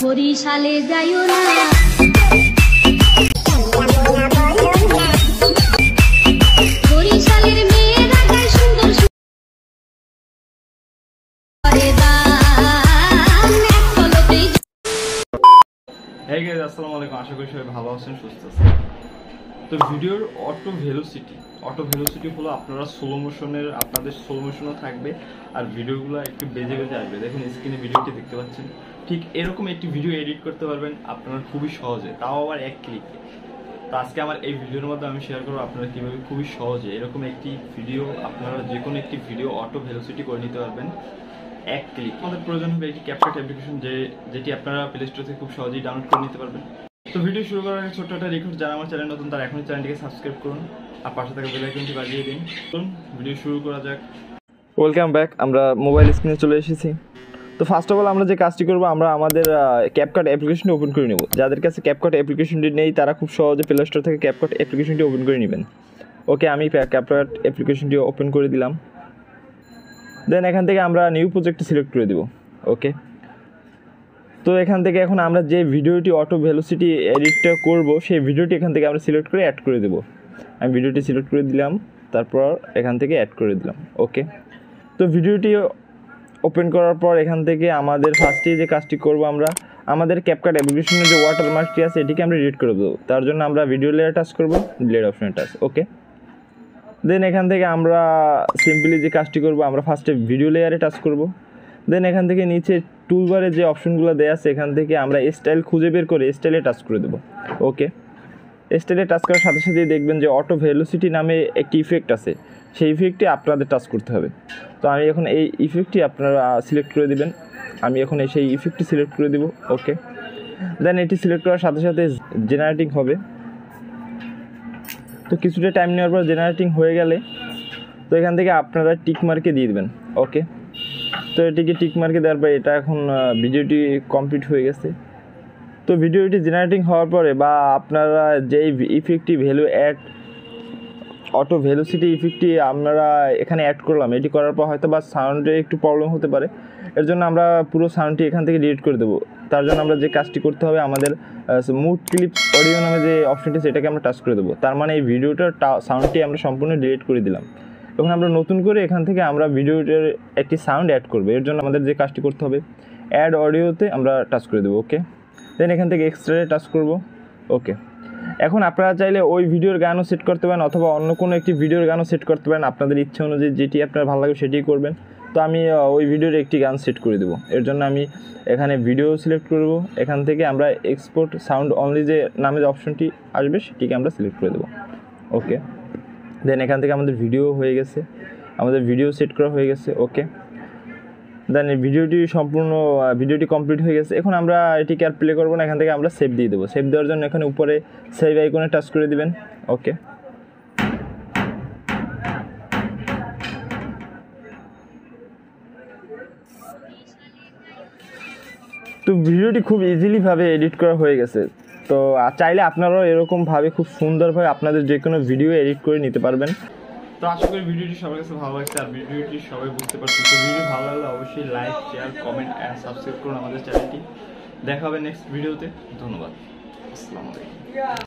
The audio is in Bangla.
বরিশালে যাইও না বরিশালের মেয়েরা গায় সুন্দর করে দান এক পলকে। Hey guys, আসসালামু আলাইকুম। আশা করি সবাই ভালো আছেন, সুস্থ আছেন। তো ভিডিওর অটো ভেলোসিটি হলো আপনারা আপনাদের স্লো মোশনও থাকবে আর ভিডিওগুলো একটু বেজে বেজে আসবে। দেখুন স্ক্রিনে ভিডিওটি দেখতে পাচ্ছেন, ঠিক এরকম একটি ভিডিও এডিট করতে পারবেন আপনারা খুবই সহজে, তাও আবার এক ক্লিকে। তো আজকে আমার এই ভিডিওর মধ্যে আমি শেয়ার করবো আপনারা কীভাবে খুবই সহজে এরকম একটি ভিডিও, আপনারা যে কোনো একটি ভিডিও অটো ভেলোসিটি করে নিতে পারবেন এক ক্লিক। আমাদের প্রয়োজন হবে একটি ক্যাপকাট অ্যাপ্লিকেশন, যেটি আপনারা প্লে স্টোর থেকে খুব সহজেই ডাউনলোড করে নিতে পারবেন। তো ভিডিও শুরু করার আগে ছোট্ট একটা রিকোয়েস্ট, যারা আমার চ্যানেল নতুন তারা এখনই চ্যানেলটিকে সাবস্ক্রাইব করুন আর পাশে থাকা বেল আইকনটি বাজিয়ে দিন। চলুন ভিডিও শুরু করা যাক। Welcome back. আমরা মোবাইল স্ক্রিনে চলে এসেছি। তো ফার্স্ট অফ অল আমরা যে কাজটি করবো, আমরা আমাদের ক্যাপকাট অ্যাপ্লিকেশনটি ওপেন করে নেব। যাদের কাছে ক্যাপকাট অ্যাপ্লিকেশনটি নেই তারা খুব সহজে প্লে স্টোর থেকে ক্যাপকাট অ্যাপ্লিকেশনটি ওপেন করে নেবেন। ওকে, আমি ক্যাপকাট অ্যাপ্লিকেশনটি ওপেন করে দিলাম। দেন এখান থেকে আমরা নিউ প্রজেক্টটি সিলেক্ট করে দেব। ওকে, তো এখান থেকে এখন আমরা যে ভিডিওটি অটো ভেলোসিটি এডিটটা করব সেই ভিডিওটি এখান থেকে আমরা সিলেক্ট করে অ্যাড করে দেব। আমি ভিডিওটি সিলেক্ট করে দিলাম, তারপর এখান থেকে অ্যাড করে দিলাম। ওকে, তো ভিডিওটি ওপেন করার পর এখান থেকে আমাদের ফার্স্টে যে কাজটি করব, আমরা আমাদের ক্যাপকাট অ্যাপ্লিকেশনের যে ওয়াটারমার্কটি আছে এটিকে আমরা ডিলিট করে দেবো। তার জন্য আমরা ভিডিও লেয়ার টাচ করব, ডিলিট অপশনে টাচ। ওকে, দেন এখান থেকে আমরা সিম্পলি যে কাজটি করব, আমরা ফার্স্টে ভিডিও লেয়ারে টাচ করব। দেন এখান থেকে নিচে টুলবারে যে অপশনগুলো দেওয়া আছে এখান থেকে আমরা স্টাইল খুঁজে বের করে স্টাইলে টাচ করে দেবো। ওকে, স্টাইলে টাচ করার সাথে সাথেই দেখবেন যে অটো ভেলোসিটি নামে একটি ইফেক্ট আছে, সেই ইফেক্টটি আপনাদের টাচ করতে হবে। তো আমি এখন এই ইফেক্টটি আপনারা সিলেক্ট করে দিবেন। আমি এখন সেই ইফেক্টটি সিলেক্ট করে দেব। ওকে, দেন এটি সিলেক্ট করার সাথে সাথে জেনারেটিং হবে। তো কিছুটা টাইম নেওয়ার পর জেনারেটিং হয়ে গেলে তো এখান থেকে আপনারা টিক মার্কে দিয়ে দেবেন। ওকে, তো এটিকে টিক মার্কে দেওয়ার পর এটা এখন ভিডিওটি কমপ্লিট হয়ে গেছে। তো ভিডিওটি জেনারেটিং হওয়ার পরে বা আপনারা যেই ইফেক্টটি ভ্যালু অ্যাড অটো ভেলোসিটি ইফেক্টটি আমরা এখানে অ্যাড করলাম, এটি করার পর হয়তো বা সাউন্ডের একটু প্রবলেম হতে পারে, এর জন্য আমরা পুরো সাউন্ডটি এখান থেকে ডিলিট করে দেবো। তার জন্য আমরা যে কাজটি করতে হবে, আমাদের মুড ক্লিপস অডিও নামে যে অপশনটি সেটাকে আমরা টাচ করে দেবো। তার মানে এই ভিডিওটার সাউন্ডটি আমরা সম্পূর্ণ ডিলিট করে দিলাম। এখন আমরা নতুন করে এখান থেকে আমরা ভিডিওটার একটি সাউন্ড অ্যাড করবো। এর জন্য আমাদের যে কাজটি করতে হবে, অ্যাড অডিওতে আমরা টাচ করে দেবো। ওকে, দেন এখান থেকে এক্সট্রাতে টাচ করব। ওকে, এখন আপনারা চাইলে ওই ভিডিওর গানও সেট করতে পারেন অথবা অন্য কোনো একটি ভিডিওর গানও সেট করতে পারেন, আপনাদের ইচ্ছা অনুযায়ী যেটি আপনার ভালো লাগে সেটিই করবেন। তো আমি ওই ভিডিওর একটি গান সেট করে দেবো। এর জন্য আমি এখানে ভিডিও সিলেক্ট করব, এখান থেকে আমরা এক্সপোর্ট সাউন্ড অনলি যে নামে যে অপশনটি আসবে সেটিকে আমরা সিলেক্ট করে দেবো। ওকে, দেন এখান থেকে আমাদের ভিডিও হয়ে গেছে, আমাদের ভিডিও সেট করা হয়ে গেছে। ওকে, দেন ভিডিওটি কমপ্লিট হয়ে গেছে। এখন আমরা এটিকে আর প্লে করবো না, এখান থেকে আমরা সেভ দিয়ে দেবো। সেভ দেওয়ার জন্য এখানে উপরে সেভ আইকনে টাচ করে দিবেন। ওকে, তো ভিডিওটি খুব ইজিলিভাবে এডিট করা হয়ে গেছে। তো চাইলে আপনারাও এরকমভাবে খুব সুন্দরভাবে আপনাদের যে কোনো ভিডিও এডিট করে নিতে পারবেন। তো আশা করি ভিডিওটি সবার কাছে ভালো লাগছে আর ভিডিওটি সবাই বুঝতে পারছেন। তো ভিডিও ভালো লাগলে অবশ্যই like, share, comment and subscribe করুন আমাদের চ্যানেলটি। দেখা হবে নেক্সট ভিডিওতে। ধন্যবাদ, আসসালামু আলাইকুম।